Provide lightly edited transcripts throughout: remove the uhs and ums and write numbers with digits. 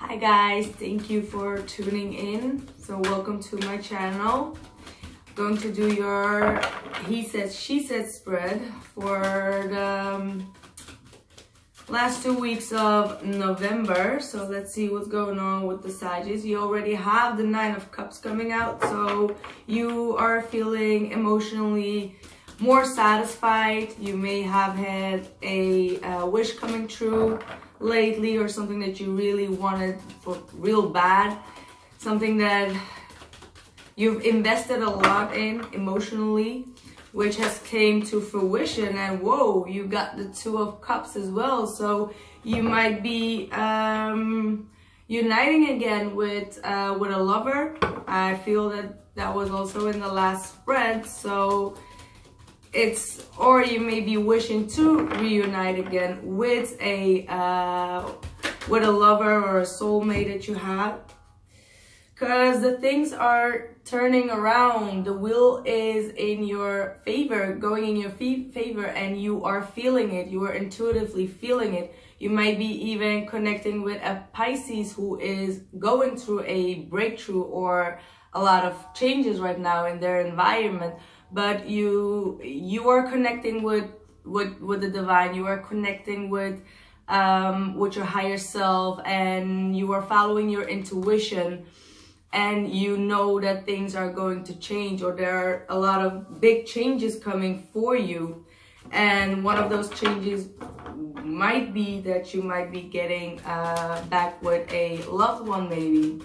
Hi guys, thank you for tuning in. So welcome to my channel. I'm going to do your he said she said spread for the last 2 weeks of November. So let's see what's going on with the Sagittarius. You already have the 9 of Cups coming out, so you are feeling emotionally more satisfied. You may have had a wish coming true lately, or something that you really wanted for real bad, something that you've invested a lot in emotionally, which has came to fruition. And whoa, you got the 2 of Cups as well, so you might be uniting again with a lover. I feel that was also in the last spread, so it's, or you may be wishing to reunite again with a lover or a soulmate that you have, because the things are turning around. The wheel is in your favor, going in your favor, and you are feeling it. You are intuitively feeling it. You might be even connecting with a Pisces who is going through a breakthrough or a lot of changes right now in their environment. But you are connecting with the divine. You are connecting with your higher self, and you are following your intuition, and you know that things are going to change, or there are a lot of big changes coming for you. And one of those changes might be that you might be getting back with a loved one maybe.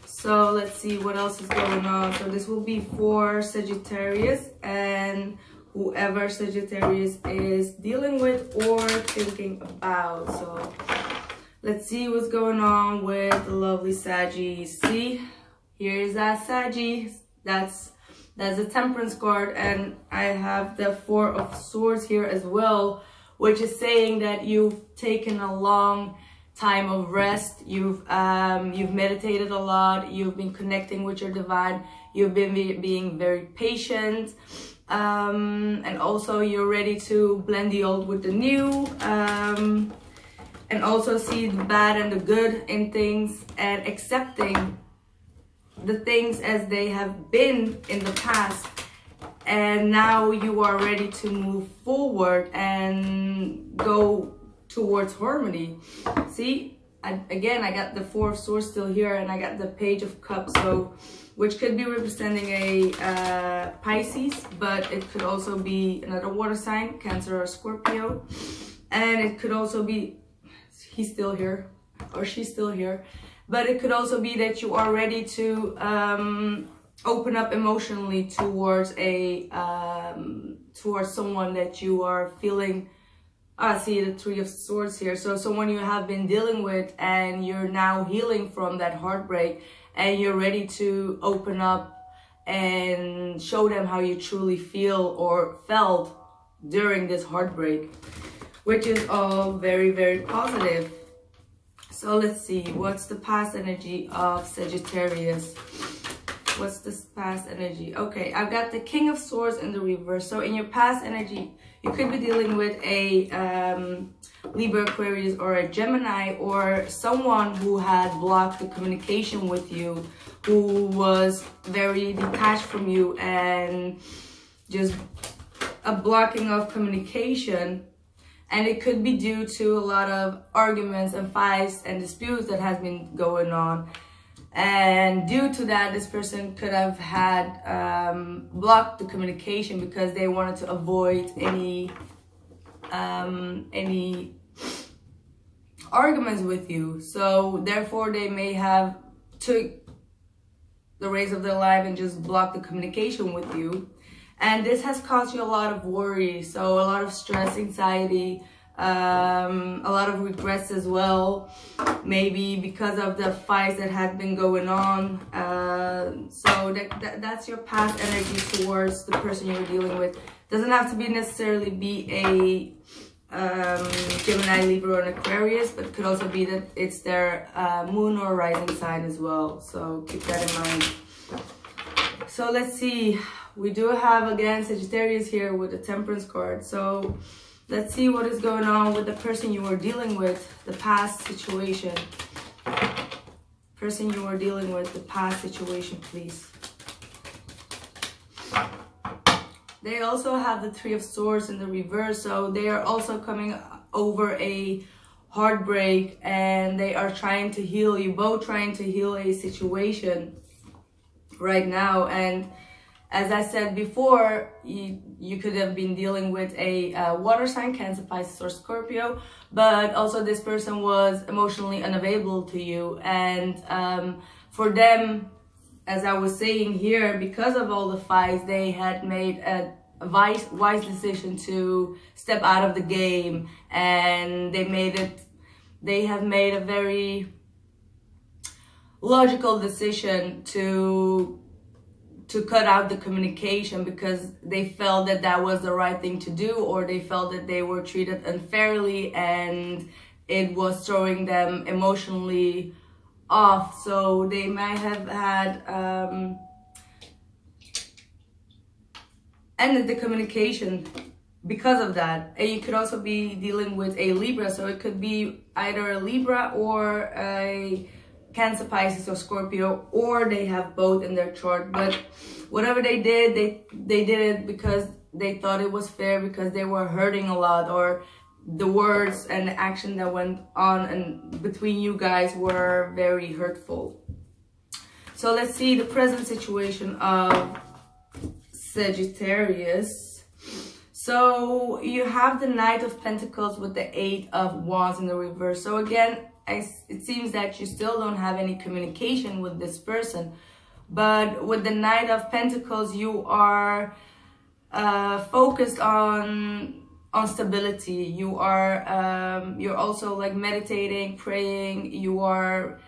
So let's see what else is going on. So this will be for Sagittarius and whoever Sagittarius is dealing with or thinking about. So let's see what's going on with the lovely Saggy. See, here's that Saggy. That's the Temperance card, and I have the 4 of Swords here as well, which is saying that you've taken a long time of rest. You've meditated a lot. You've been connecting with your divine. You've been being very patient, and also you're ready to blend the old with the new, and also see the bad and the good in things, and accepting the things as they have been in the past. And now you are ready to move forward and go towards harmony. See, again, I got the 4 of Swords still here, and I got the Page of Cups, so which could be representing a Pisces, but it could also be another water sign, Cancer or Scorpio. And it could also be he's still here or she's still here, but it could also be that you are ready to open up emotionally towards towards someone that you are feeling. I see the 3 of Swords here. So someone you have been dealing with, and you're now healing from that heartbreak, and you're ready to open up and show them how you truly feel or felt during this heartbreak, which is all very, very positive. So let's see, what's the past energy of Sagittarius? What's this past energy? Okay, I've got the King of Swords in the reverse. So in your past energy, you could be dealing with a Libra, Aquarius, or a Gemini, or someone who had blocked the communication with you, who was very detached from you, and just a blocking of communication. And it could be due to a lot of arguments and fights and disputes that has been going on. And due to that, this person could have had blocked the communication because they wanted to avoid any arguments with you. So therefore, they may have took the reins of their life and just blocked the communication with you. And this has caused you a lot of worry, so a lot of stress, anxiety, a lot of regrets as well, maybe because of the fights that had been going on. So that's your past energy towards the person you're dealing with. Doesn't have to be necessarily be a Gemini, Libra, or an Aquarius, but it could also be that it's their moon or rising sign as well. So keep that in mind. So let's see. We do have, again, Sagittarius here with the Temperance card. So let's see what is going on with the person you were dealing with, the past situation. person you are dealing with, the past situation, please. They also have the Three of Swords in the reverse, so they are also coming over a heartbreak, and they are trying to heal. You both trying to heal a situation right now. And as I said before, you could have been dealing with a water sign, Cancer, Pisces, or Scorpio, but also this person was emotionally unavailable to you. And for them, as I was saying here, because of all the fights, they had made a wise decision to step out of the game, and they have made a very logical decision to cut out the communication, because they felt that that was the right thing to do, or they felt that they were treated unfairly and it was throwing them emotionally off. So they might have had ended the communication because of that. And you could also be dealing with a Libra, so it could be either a Libra or a Cancer, Pisces, or Scorpio, or they have both in their chart. But whatever they did, they did it because they thought it was fair, because they were hurting a lot, or the words and the action that went on and between you guys were very hurtful. So let's see the present situation of Sagittarius. So you have the Knight of Pentacles with the Eight of Wands in the reverse. So again, it seems that you still don't have any communication with this person. But with the Knight of Pentacles, you are focused on stability. You are you're also like meditating, praying. You are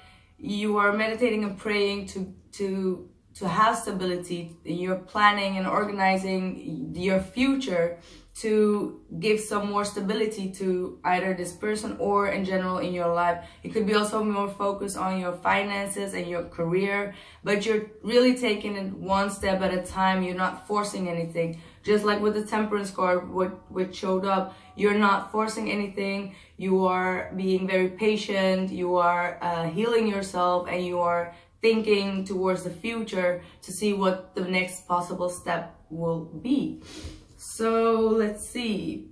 meditating and praying to have stability. You're planning and organizing your future to give some more stability to either this person or in general in your life. You could be also more focused on your finances and your career, but you're really taking it one step at a time. You're not forcing anything. Just like with the Temperance card, which showed up, you're not forcing anything. You are being very patient. You are healing yourself, and you are thinking towards the future to see what the next possible step will be. So let's see.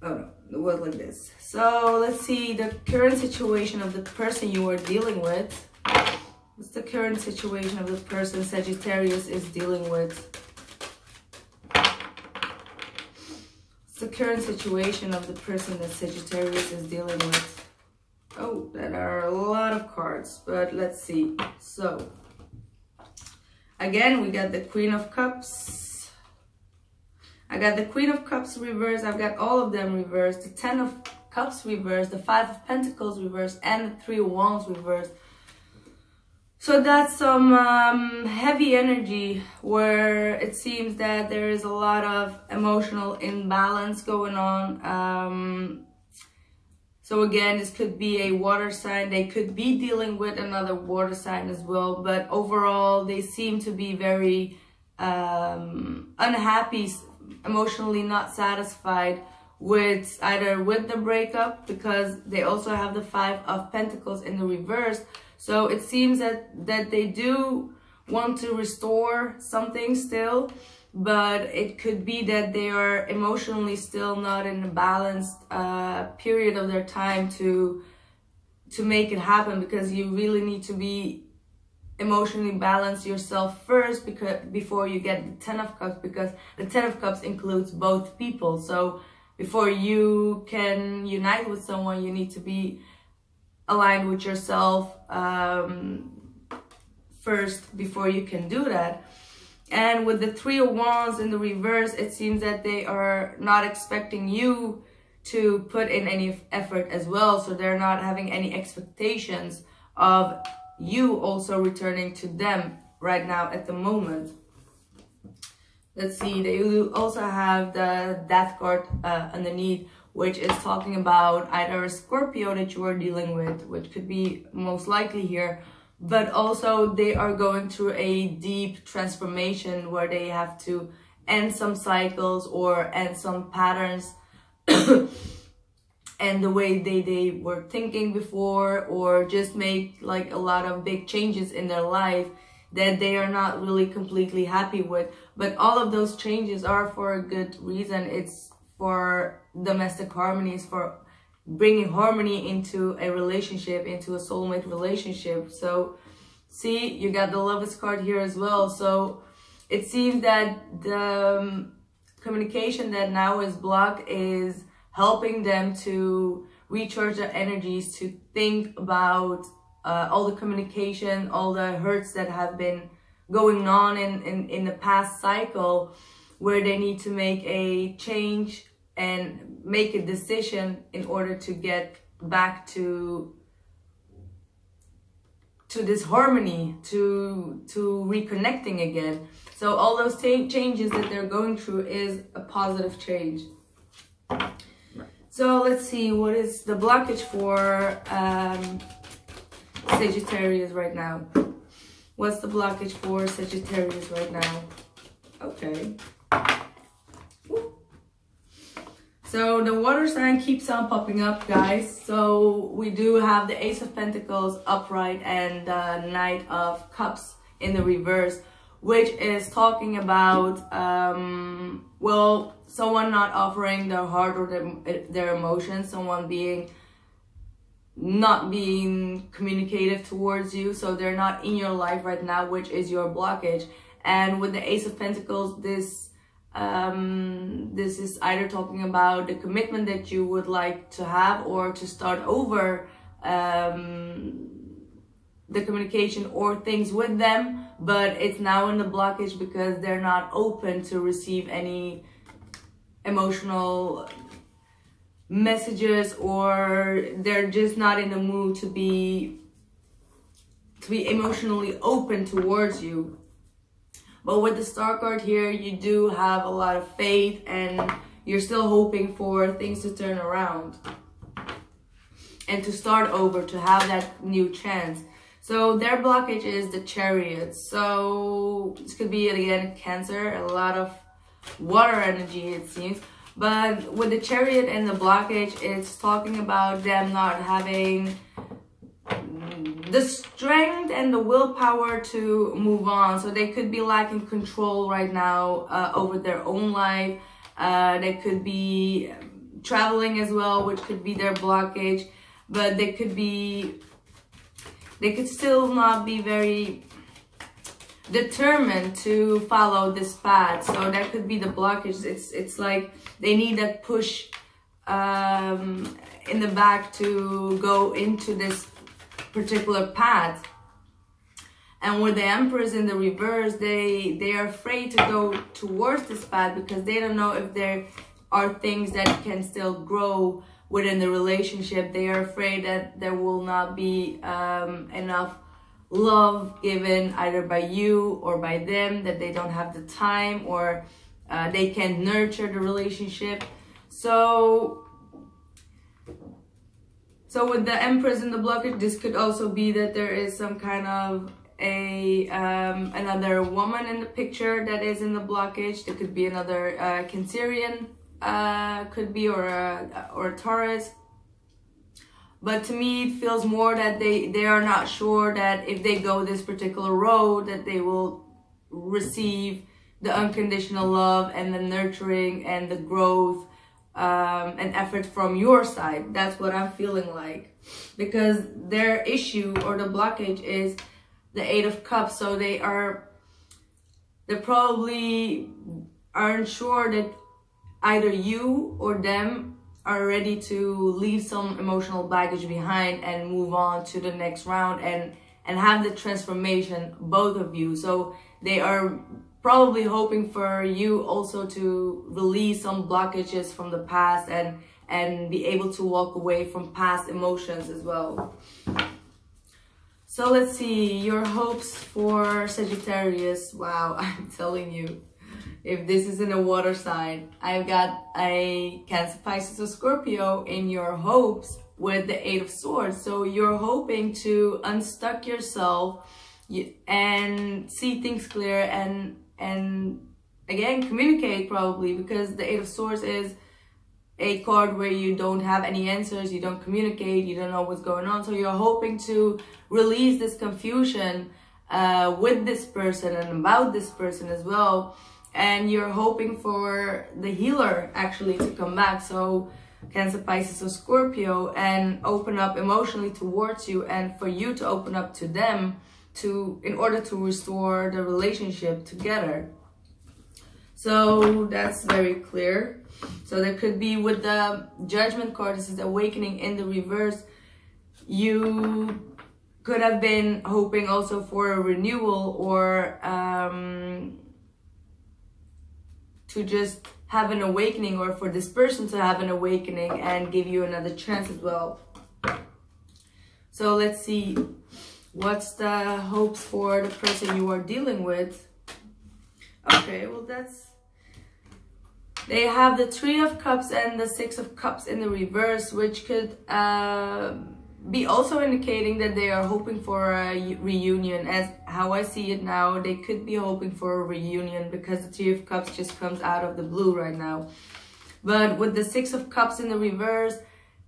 Oh no, it was like this. So let's see the current situation of the person you are dealing with. What's the current situation of the person Sagittarius is dealing with? What's the current situation of the person that Sagittarius is dealing with? Oh, there are a lot of cards, but let's see. So again, we got the Queen of Cups. I got the Queen of Cups reversed. I've got all of them reversed. The Ten of Cups reversed. The Five of Pentacles reversed. And the Three of Wands reversed. So that's some heavy energy where it seems that there is a lot of emotional imbalance going on. So again, this could be a water sign. They could be dealing with another water sign as well. But overall, they seem to be very unhappy, emotionally not satisfied with either with the breakup, because they also have the Five of Pentacles in the reverse. So it seems that they do want to restore something still. But it could be that they are emotionally still not in a balanced period of their time to make it happen, because you really need to be emotionally balanced yourself first before you get the Ten of Cups, because the Ten of Cups includes both people. So before you can unite with someone, you need to be aligned with yourself first before you can do that. And with the Three of Wands in the reverse, it seems that they are not expecting you to put in any effort as well. So they're not having any expectations of you also returning to them right now at the moment. Let's see, they also have the Death card underneath, which is talking about either a Scorpio that you are dealing with, which could be most likely here. But also they are going through a deep transformation where they have to end some cycles or end some patterns and the way they were thinking before, or just made like a lot of big changes in their life that they are not really completely happy with. But all of those changes are for a good reason. It's for domestic harmonies, for bringing harmony into a relationship, into a soulmate relationship. So see, you got the Lovers card here as well. So it seems that the communication that now is blocked is helping them to recharge their energies, to think about all the communication, all the hurts that have been going on in the past cycle, where they need to make a change and make a decision in order to get back to this harmony, to reconnecting again. So all those changes that they're going through is a positive change. So let's see, what is the blockage for Sagittarius right now? What's the blockage for Sagittarius right now? Okay. Woo. So the water sign keeps on popping up, guys. So we do have the Ace of Pentacles upright and the Knight of Cups in the reverse, which is talking about, well, someone not offering their heart or their emotions, someone not being communicative towards you. So they're not in your life right now, which is your blockage. And with the Ace of Pentacles, this is either talking about the commitment that you would like to have, or to start over the communication or things with them, but it's now in the blockage because they're not open to receive any emotional messages, or they're just not in the mood to be emotionally open towards you. But with the Star card here, you do have a lot of faith and you're still hoping for things to turn around and to start over, to have that new chance. So their blockage is the Chariot. So this could be, again, Cancer, a lot of water energy, it seems. But with the Chariot and the blockage, it's talking about them not having the strength and the willpower to move on. So they could be lacking control right now over their own life. They could be traveling as well, which could be their blockage. But they could still not be very determined to follow this path. So that could be the blockage. It's like they need that push in the back to go into this particular path. And with the Empress in the reverse, they are afraid to go towards this path because they don't know if there are things that can still grow within the relationship. They are afraid that there will not be enough love given either by you or by them, that they don't have the time, or they can nurture the relationship. So with the Empress in the blockage, this could also be that there is some kind of another woman in the picture that is in the blockage. There could be another Cancerian, could be, or a Taurus. But to me, it feels more that they are not sure that if they go this particular road, that they will receive the unconditional love and the nurturing and the growth and effort from your side. That's what I'm feeling like, because their issue or the blockage is the Eight of Cups. So they probably aren't sure that either you or them are ready to leave some emotional baggage behind and move on to the next round and have the transformation, both of you. So they are probably hoping for you also to release some blockages from the past and be able to walk away from past emotions as well. So let's see, your hopes for Sagittarius. Wow, I'm telling you, if this is in a water sign, I've got a Cancer, Pisces, or Scorpio in your hopes with the Eight of Swords. So you're hoping to unstuck yourself and see things clear and again communicate, probably, because the Eight of Swords is a card where you don't have any answers, you don't communicate, you don't know what's going on. So you're hoping to release this confusion with this person and about this person as well. And you're hoping for the healer actually to come back. So Cancer, Pisces, or Scorpio, and open up emotionally towards you, and for you to open up to them in order to restore the relationship together. So that's very clear. So there could be, with the Judgment card, this is Awakening in the reverse. You could have been hoping also for a renewal, or to just have an awakening, or for this person to have an awakening and give you another chance as well. So let's see, what's the hopes for the person you are dealing with? Okay, well, they have the Three of Cups and the Six of Cups in the reverse, which could be also indicating that they are hoping for a reunion. As how I see it now, they could be hoping for a reunion, because the Three of Cups just comes out of the blue right now. But with the Six of Cups in the reverse,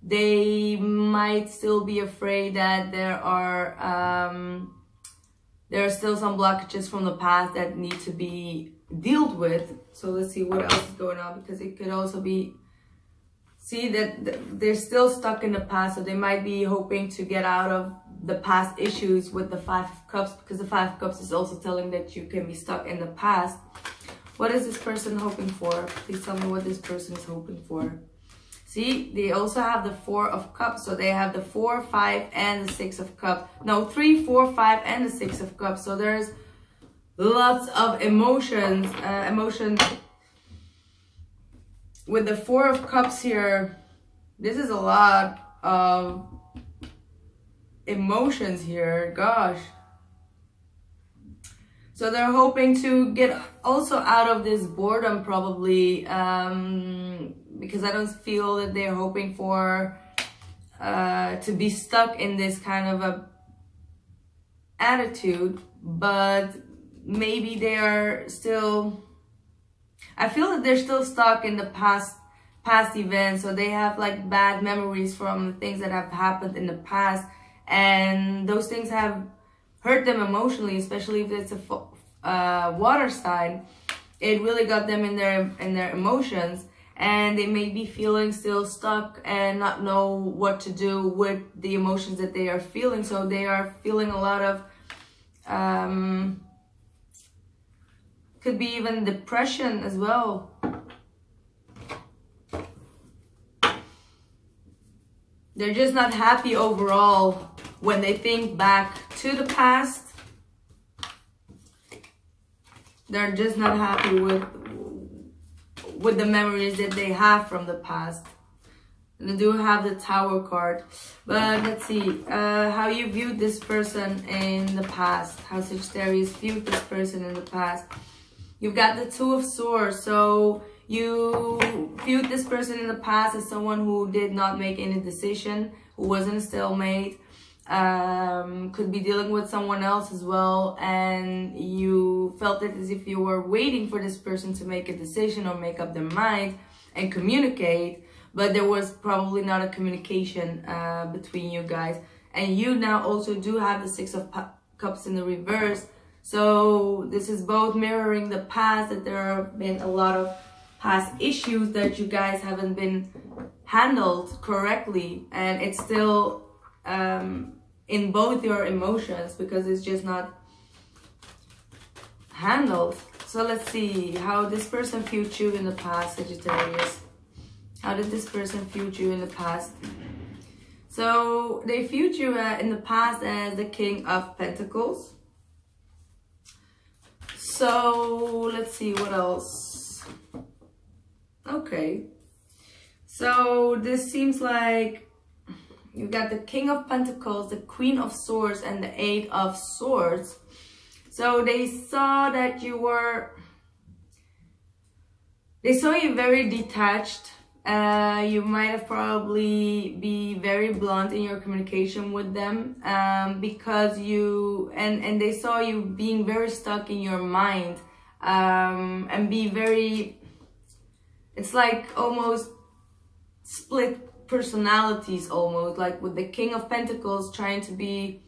they might still be afraid that there are still some blockages from the past that need to be dealt with. So let's see what else is going on, because it could also be, see that they're still stuck in the past. So they might be hoping to get out of the past issues with the Five of Cups, because the Five of Cups is also telling that you can be stuck in the past. What is this person hoping for? Please tell me what this person is hoping for. See, they also have the Four of Cups. So they have the 4, 5, and the 6 of Cups. No, 3, 4, 5, and the 6 of Cups. So there's lots of emotions. With the Four of Cups here, this is a lot of emotions here. Gosh. So they're hoping to get also out of this boredom, probably, because I don't feel that they're hoping for to be stuck in this kind of a attitude, but maybe they are still, I feel that they're still stuck in the past events. So they have like bad memories from things that have happened in the past, and those things have hurt them emotionally, especially if it's a water sign. It really got them in their emotions, and they may be feeling still stuck and not know what to do with the emotions that they are feeling. So they are feeling a lot of could be even depression as well. They're just not happy overall when they think back to the past. They're just not happy with the memories that they have from the past. And they do have the Tower card. But let's see how you viewed this person in the past. How Sagittarius viewed this person in the past. You've got the Two of Swords. So you viewed this person in the past as someone who did not make any decision, who wasn't a stalemate. Could be dealing with someone else as well, and you felt it as if you were waiting for this person to make a decision or make up their mind and communicate, but there was probably not a communication between you guys. And you now also do have the Six of Cups in the reverse. So this is both mirroring the past, that there have been a lot of past issues that you guys haven't been handled correctly, and it's still in both your emotions because it's just not handled. So let's see how this person viewed you in the past, Sagittarius. How did this person view you in the past? So they viewed you in the past as the King of Pentacles. So let's see what else. Okay. So this seems like you've got the King of Pentacles, the Queen of Swords, and the Eight of Swords. So they saw that you were... They saw you very detached. You might have probably be very blunt in your communication with them because you... And they saw you being very stuck in your mind and be very... It's like almost split personalities almost, like with the King of Pentacles trying to be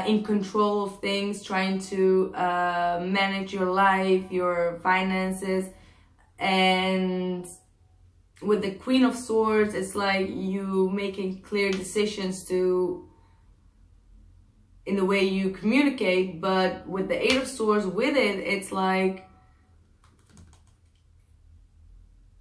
in control of things, trying to manage your life, your finances. And with the Queen of Swords, it's like you making clear decisions in the way you communicate. But with the Eight of Swords with it, it's like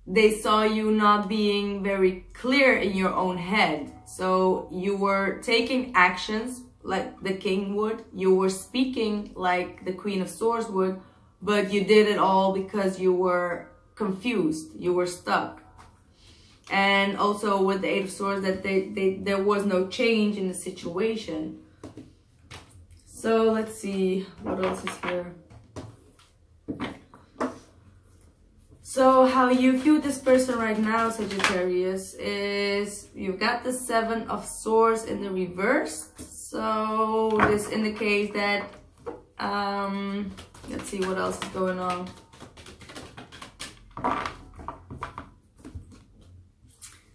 they saw you not being very clear in your own head. So you were taking actions like the King would, you were speaking like the Queen of Swords would, but you did it all because you were confused, you were stuck. And also with the Eight of Swords, that there was no change in the situation. So let's see what else is here. So how you view this person right now, Sagittarius, is you've got the Seven of Swords in the reverse. So this indicates that, let's see what else is going on.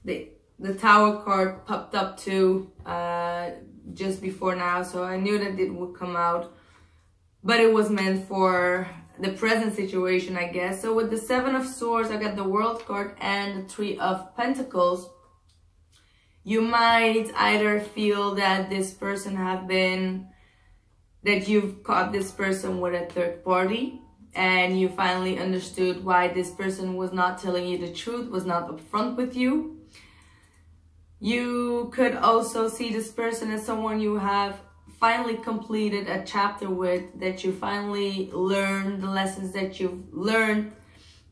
The Tower card popped up too just before now, so I knew that it would come out. But it was meant for the present situation, I guess. So with the Seven of Swords, I got the World card and the Three of Pentacles. You might either feel that this person that you've caught this person with a third party, and you finally understood why this person was not telling you the truth, was not upfront with you. You could also see this person as someone you have finally completed a chapter with, that you finally learned the lessons that you've learned.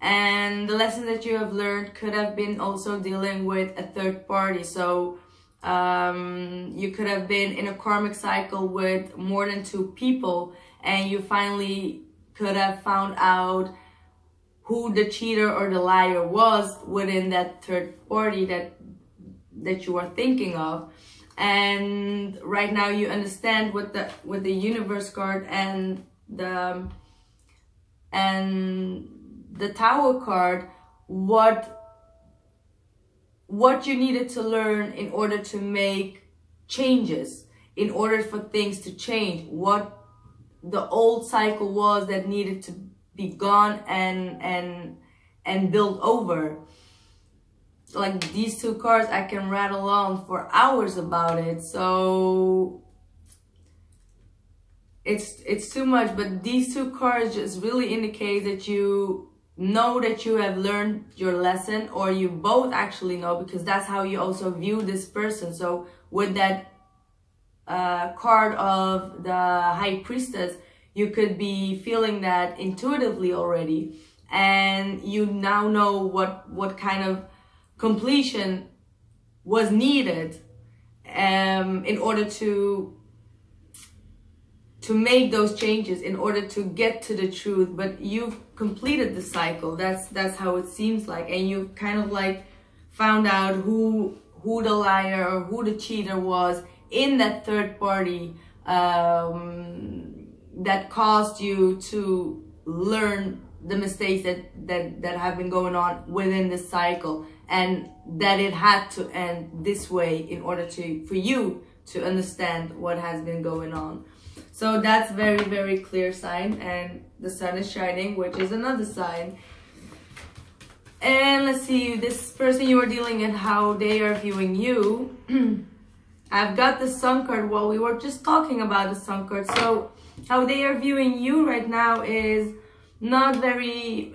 And the lessons that you have learned could have been also dealing with a third party. So you could have been in a karmic cycle with more than two people, and you finally could have found out who the cheater or the liar was within that third party that you are thinking of. And right now you understand with the Universe card and the Tower card what you needed to learn in order to make changes, in order for things to change, what the old cycle was that needed to be gone and built over. Like these two cards, I can rattle on for hours about it. So it's too much, but these two cards just really indicate that you know that you have learned your lesson, or you both actually know, because that's how you also view this person. So with that card of the High Priestess, you could be feeling that intuitively already, and you now know what kind of completion was needed in order to make those changes, in order to get to the truth. But you've completed the cycle. That's how it seems like, and you've kind of like found out who the liar or who the cheater was in that third party that caused you to learn the mistakes that have been going on within the cycle, and that it had to end this way in order for you to understand what has been going on. So that's very, very clear sign. And the sun is shining, which is another sign. And let's see, this person you are dealing with, how they are viewing you. I've got the Sun card. Well, we were just talking about the Sun card. So how they are viewing you right now is not very,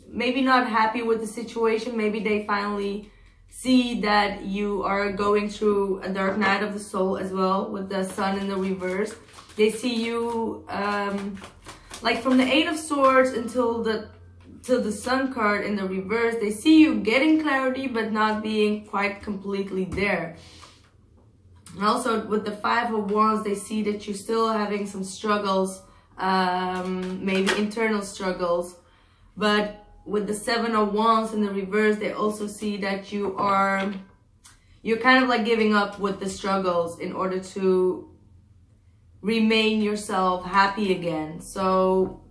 maybe not happy with the situation. Maybe they finally see that you are going through a dark night of the soul as well, with the Sun in the reverse. They see you, like from the Eight of Swords until the Sun card in the reverse, they see you getting clarity, but not being quite completely there. And also with the Five of Wands, they see that you're still having some struggles, maybe internal struggles. But with the Seven of Wands in the reverse, they also see that you're kind of like giving up with the struggles in order to remain yourself happy again. So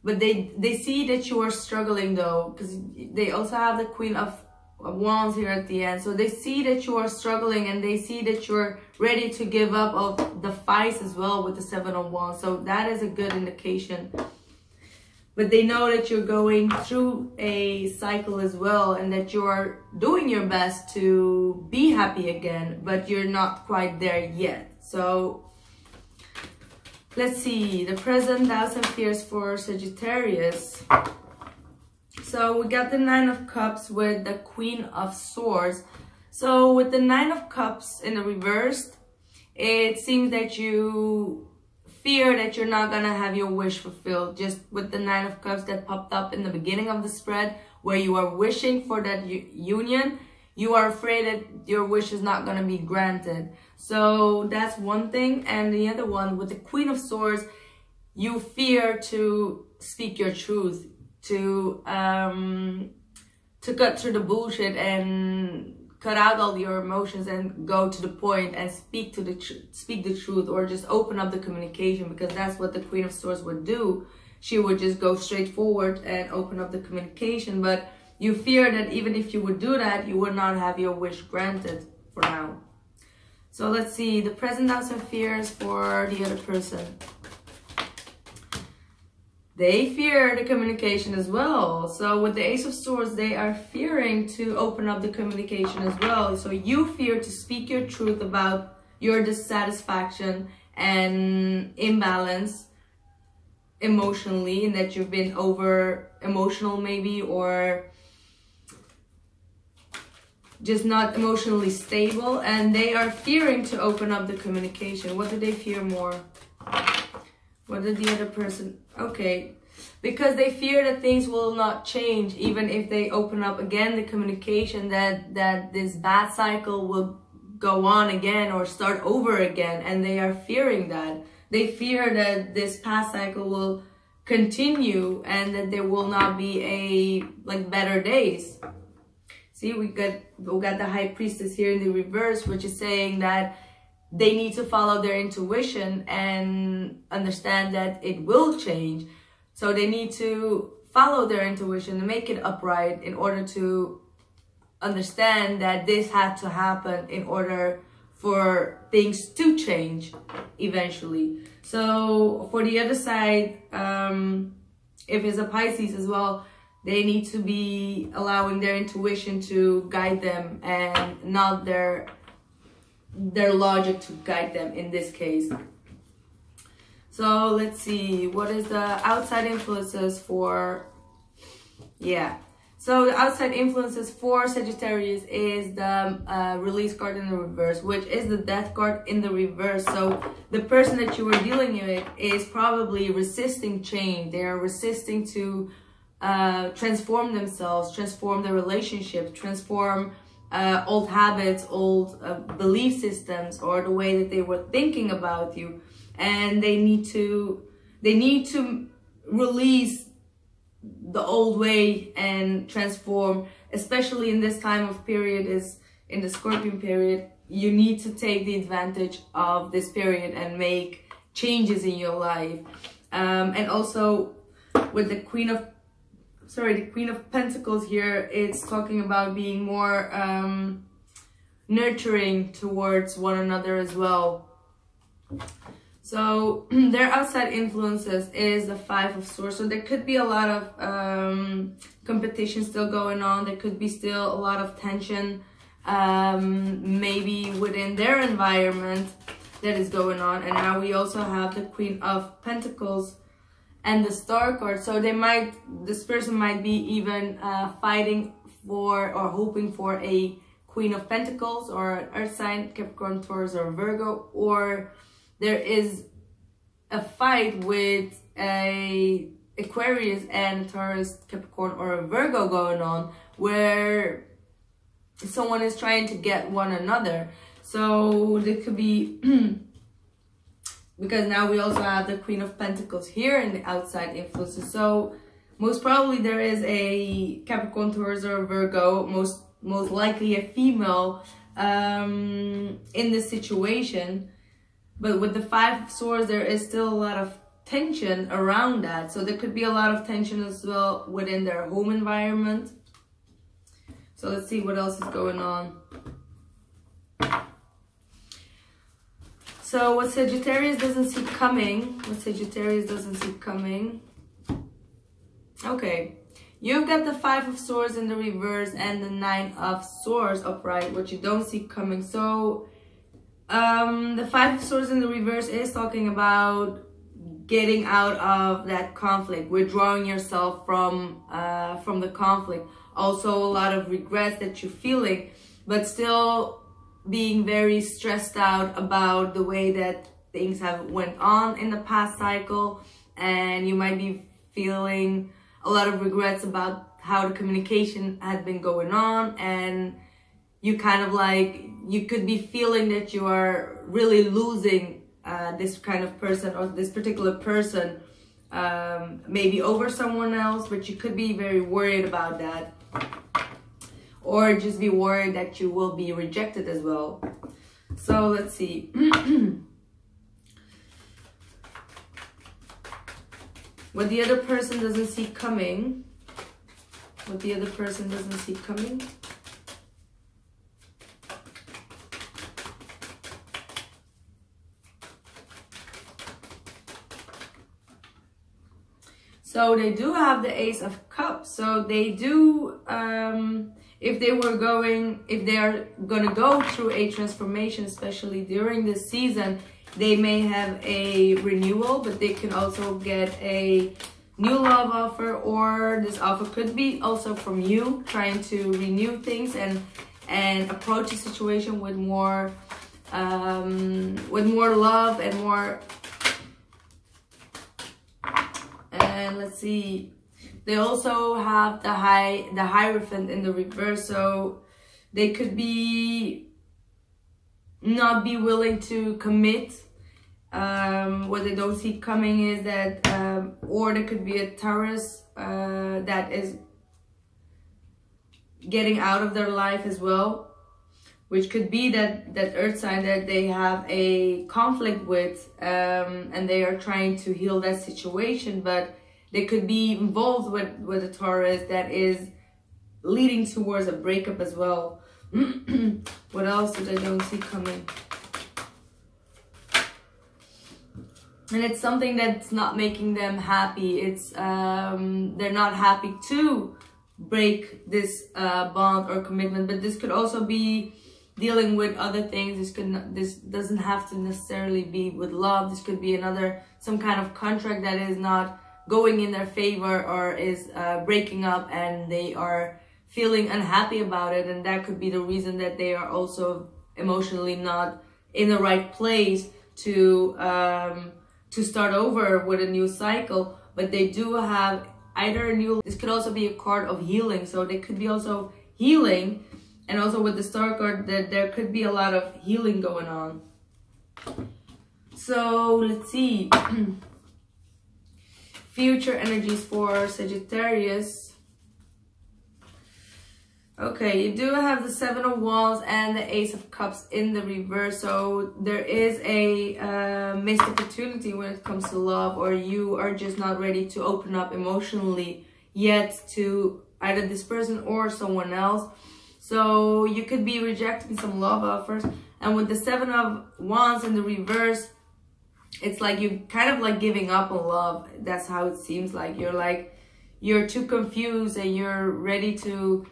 But they see that you are struggling though, because they also have the Queen of Wands here at the end. So they see that you are struggling, and they see that you're ready to give up of the fights as well with the Seven of Wands. So that is a good indication. But they know that you're going through a cycle as well, and that you are doing your best to be happy again, but you're not quite there yet. So let's see, the present doubts and fears for Sagittarius. So we got the Nine of Cups with the Queen of Swords. So with the Nine of Cups in the reversed, it seems that you fear that you're not gonna have your wish fulfilled. Just with the Nine of Cups that popped up in the beginning of the spread, where you are wishing for that union, you are afraid that your wish is not gonna be granted. So that's one thing. And the other one, with the Queen of Swords, you fear to speak your truth, to cut through the bullshit and cut out all your emotions and go to the point and speak the truth, or just open up the communication, because that's what the Queen of Swords would do. She would just go straight forward and open up the communication. But you fear that even if you would do that, you would not have your wish granted for now. So let's see, the present doubts and fears for the other person. They fear the communication as well. So with the Ace of Swords, they are fearing to open up the communication as well. So you fear to speak your truth about your dissatisfaction and imbalance emotionally, and that you've been over emotional maybe, or just not emotionally stable. And they are fearing to open up the communication. What do they fear more? What did the other person... Okay, because they fear that things will not change, even if they open up again the communication, that this bad cycle will go on again or start over again. And they are fearing that. They fear that this past cycle will continue, and that there will not be better days. See, we got the High Priestess here in the reverse, which is saying that they need to follow their intuition and understand that it will change. So they need to follow their intuition and make it upright in order to understand that this had to happen in order for things to change eventually. So for the other side, if it's a Pisces as well, they need to be allowing their intuition to guide them, and not their logic to guide them in this case. So let's see, what is the outside influences for... So the outside influences for Sagittarius is the Release card in the reverse, which is the Death card in the reverse. So the person that you are dealing with is probably resisting change. They are resisting to transform themselves, transform their relationship, transform old habits, old belief systems, or the way that they were thinking about you. And they need to release the old way and transform, especially in this time of period, is in the Scorpion period. You need to take the advantage of this period and make changes in your life. And also with the Queen of Pentacles here, it's talking about being more nurturing towards one another as well. So their outside influences is the Five of Swords. So there could be a lot of competition still going on. There could be still a lot of tension, maybe within their environment that is going on. And now we also have the Queen of Pentacles and the Star card. So this person might be even fighting for or hoping for a Queen of Pentacles, or an Earth sign, Capricorn, Taurus, or Virgo, or there is a fight with a Aquarius and Taurus, Capricorn, or a Virgo going on, where someone is trying to get one another. So there could be, because now we also have the Queen of Pentacles here in the outside influences. So most probably there is a Capricorn, Taurus, or Virgo, most likely a female in this situation. But with the Five of Swords, there is still a lot of tension around that. So there could be a lot of tension as well within their home environment. So let's see what else is going on. So what Sagittarius doesn't see coming, okay, you've got the 5 of Swords in the reverse and the 9 of Swords upright, what you don't see coming. So the 5 of Swords in the reverse is talking about getting out of that conflict, withdrawing yourself from the conflict. Also a lot of regrets that you're feeling, but still being very stressed out about the way that things have went on in the past cycle, and you might be feeling a lot of regrets about how the communication had been going on, and you kind of like, you could be feeling that you are really losing this kind of person or this particular person, maybe over someone else, but you could be very worried about that. Or just be worried that you will be rejected as well. So let's see. What the other person doesn't see coming. What the other person doesn't see coming. So they do have the Ace of Cups. So they do, if they are gonna go through a transformation, especially during this season, they may have a renewal, but they can also get a new love offer, or this offer could be also from you trying to renew things and approach a situation with more love and more. And let's see, they also have the Hierophant in the reverse, so they could be not be willing to commit. What they don't see coming is that, or there could be a Taurus that is getting out of their life as well, which could be that earth sign that they have a conflict with, and they are trying to heal that situation, but they could be involved with a Taurus that is leading towards a breakup as well. What else did I don't see coming? And it's something that's not making them happy. It's they're not happy to break this bond or commitment, but this could also be dealing with other things. This doesn't have to necessarily be with love. This could be some kind of contract that is not going in their favor, or is breaking up, and they are feeling unhappy about it, and that could be the reason that they are also emotionally not in the right place to start over with a new cycle. But they do have either a new, this could also be a card of healing, so they could be also healing, and also with the Star card that there could be a lot of healing going on. So let's see. Future energies for Sagittarius. Okay, you do have the 7 of Wands and the Ace of Cups in the reverse. So there is a missed opportunity when it comes to love, or you are just not ready to open up emotionally yet to either this person or someone else. So you could be rejecting some love offers. And with the 7 of Wands in the reverse, it's like you kind of like giving up on love. That's how it seems like. You're too confused and you're ready to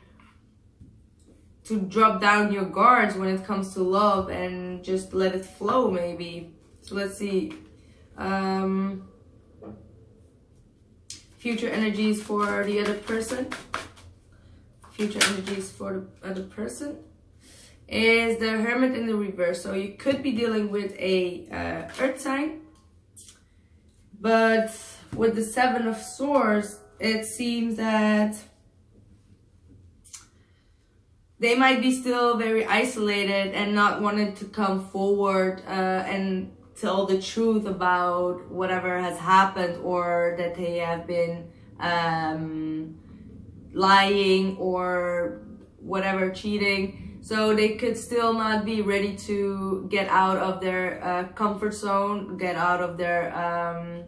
drop down your guards when it comes to love and just let it flow maybe. So let's see. Future energies for the other person. Future energies for the other person is the Hermit in the reverse. So you could be dealing with a earth sign, but with the 7 of Swords, it seems that they might be still very isolated and not wanting to come forward and tell the truth about whatever has happened, or that they have been lying or whatever, cheating. So they could still not be ready to get out of their comfort zone, get out of their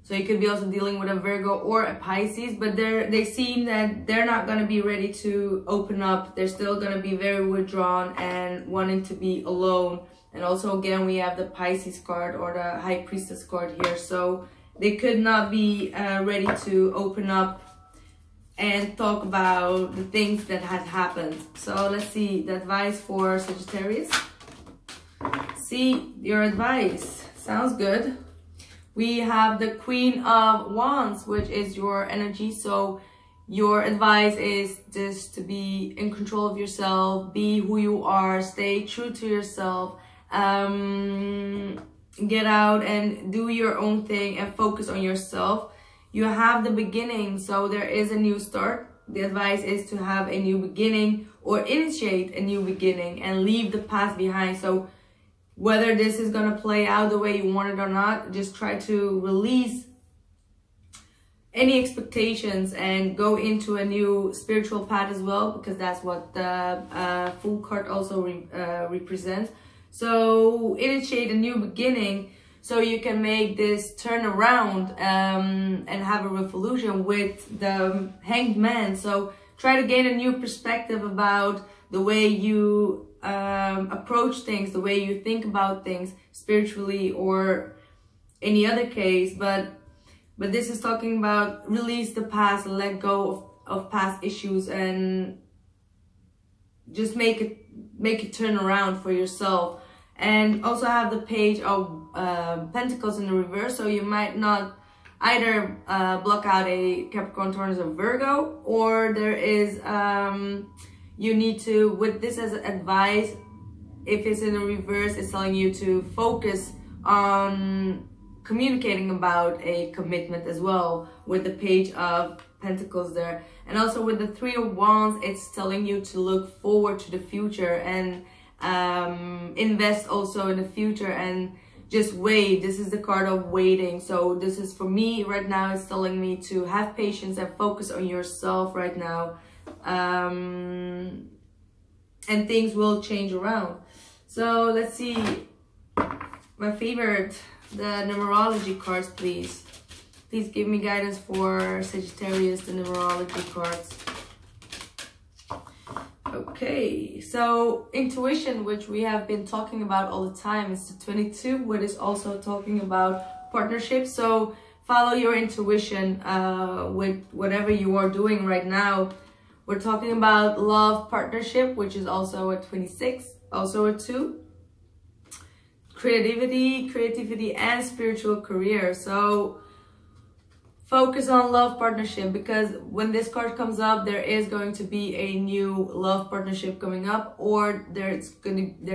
So you could be also dealing with a Virgo or a Pisces, but they seem that they're not going to be ready to open up. They're still going to be very withdrawn and wanting to be alone. And also, again, we have the Pisces card or the High Priestess card here. So they could not be ready to open up and talk about the things that had happened. So let's see the advice for Sagittarius. See, your advice sounds good. We have the Queen of Wands, which is your energy. So your advice is just to be in control of yourself, be who you are, stay true to yourself, get out and do your own thing and focus on yourself. You have the beginning, so there is a new start. The advice is to have a new beginning or initiate a new beginning and leave the past behind. So whether this is going to play out the way you want it or not, just try to release any expectations and go into a new spiritual path as well, because that's what the Fool card also represents. So initiate a new beginning so you can make this turn around and have a revolution with the Hanged Man. So try to gain a new perspective about the way you approach things, the way you think about things spiritually or any other case. But this is talking about release the past, let go of past issues, and just make it turn around for yourself. And also have the Page of Pentacles in the reverse, so you might not either block out a Capricorn, Taurus, or Virgo, or there is you need to, with this as advice, if it's in the reverse, it's telling you to focus on communicating about a commitment as well, with the Page of Pentacles there. And also with the Three of Wands, it's telling you to look forward to the future and invest also in the future and just wait. This is the card of waiting. So this is, for me right now, it's telling me to have patience and focus on yourself right now. And things will change around. So let's see my favorite, the numerology cards, please. Please give me guidance for Sagittarius, the numerology cards. Okay, so intuition, which we have been talking about all the time, is the 22, which is also talking about partnerships. So follow your intuition with whatever you are doing right now. We're talking about love, partnership, which is also a 26, also a 2. Creativity and spiritual career. So focus on love, partnership, because when this card comes up, there is going to be a new love partnership coming up, or there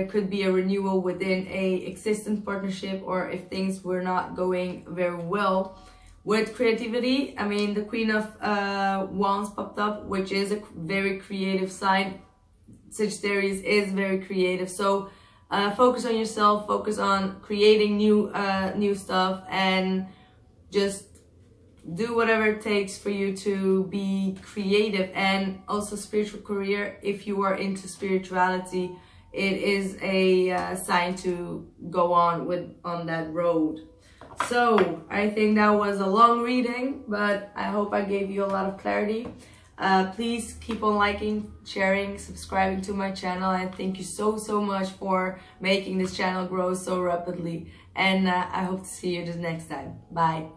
could be a renewal within a existing partnership, or if things were not going very well. With creativity, I mean, the Queen of Wands popped up, which is a very creative side. Sagittarius is very creative, so focus on yourself, focus on creating new stuff, and just do whatever it takes for you to be creative. And also spiritual career, if you are into spirituality, it is a sign to go on that road. So I think that was a long reading, but I hope I gave you a lot of clarity. Please keep on liking, sharing, subscribing to my channel, and thank you so much for making this channel grow so rapidly. And I hope to see you the next time. Bye.